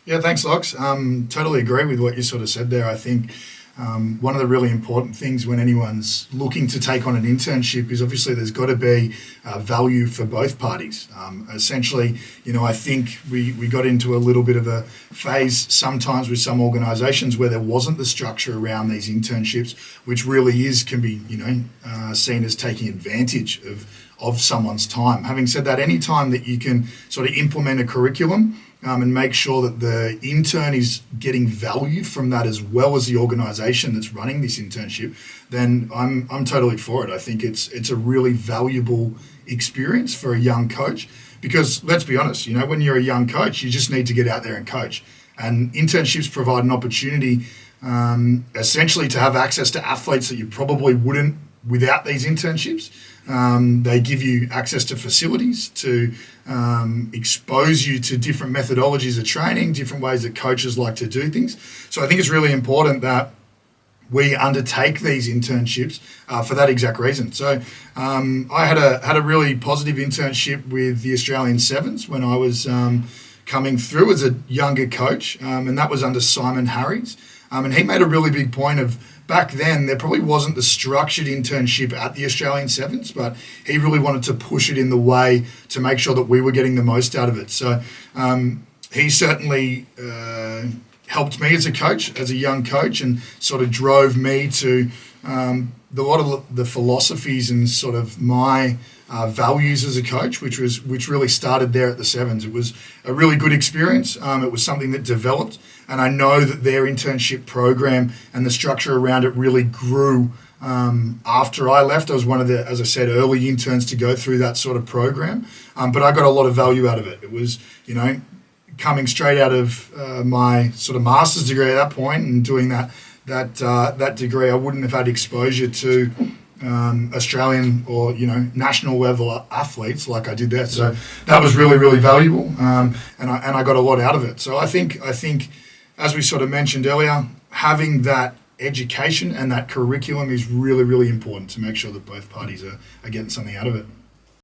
Yeah, thanks, Lox. Totally agree with what you sort of said there. I think one of the really important things when anyone's looking to take on an internship is obviously there's got to be value for both parties. Essentially, I think we got into a little bit of a phase sometimes with some organisations where there wasn't the structure around these internships, which really can be, seen as taking advantage of someone's time. Having said that, any time that you can sort of implement a curriculum and make sure that the intern is getting value from that as well as the organisation that's running this internship, then I'm totally for it. I think it's a really valuable experience for a young coach because let's be honest, when you're a young coach, you just need to get out there and coach. And internships provide an opportunity essentially to have access to athletes that you probably wouldn't without these internships. They give you access to facilities to expose you to different methodologies of training, different ways that coaches like to do things. So I think it's really important that we undertake these internships for that exact reason. So I had a really positive internship with the Australian Sevens when I was coming through as a younger coach, and that was under Simon Harries. And he made a really big point of back then there probably wasn't the structured internship at the Australian Sevens, but he really wanted to push it in the way to make sure that we were getting the most out of it. So he certainly helped me as a coach, as a young coach, and sort of drove me to a lot of the philosophies and sort of my values as a coach, which really started there at the Sevens. It was a really good experience. It was something that developed, and I know that their internship program and the structure around it really grew after I left. I was one of the, as I said, early interns to go through that sort of program, but I got a lot of value out of it. It was, coming straight out of my sort of master's degree at that point and doing that degree, I wouldn't have had exposure to Australian or national level athletes like I did there. So that was really, really valuable, and I got a lot out of it. So I think as we sort of mentioned earlier, having that education and that curriculum is really, really important to make sure that both parties are getting something out of it.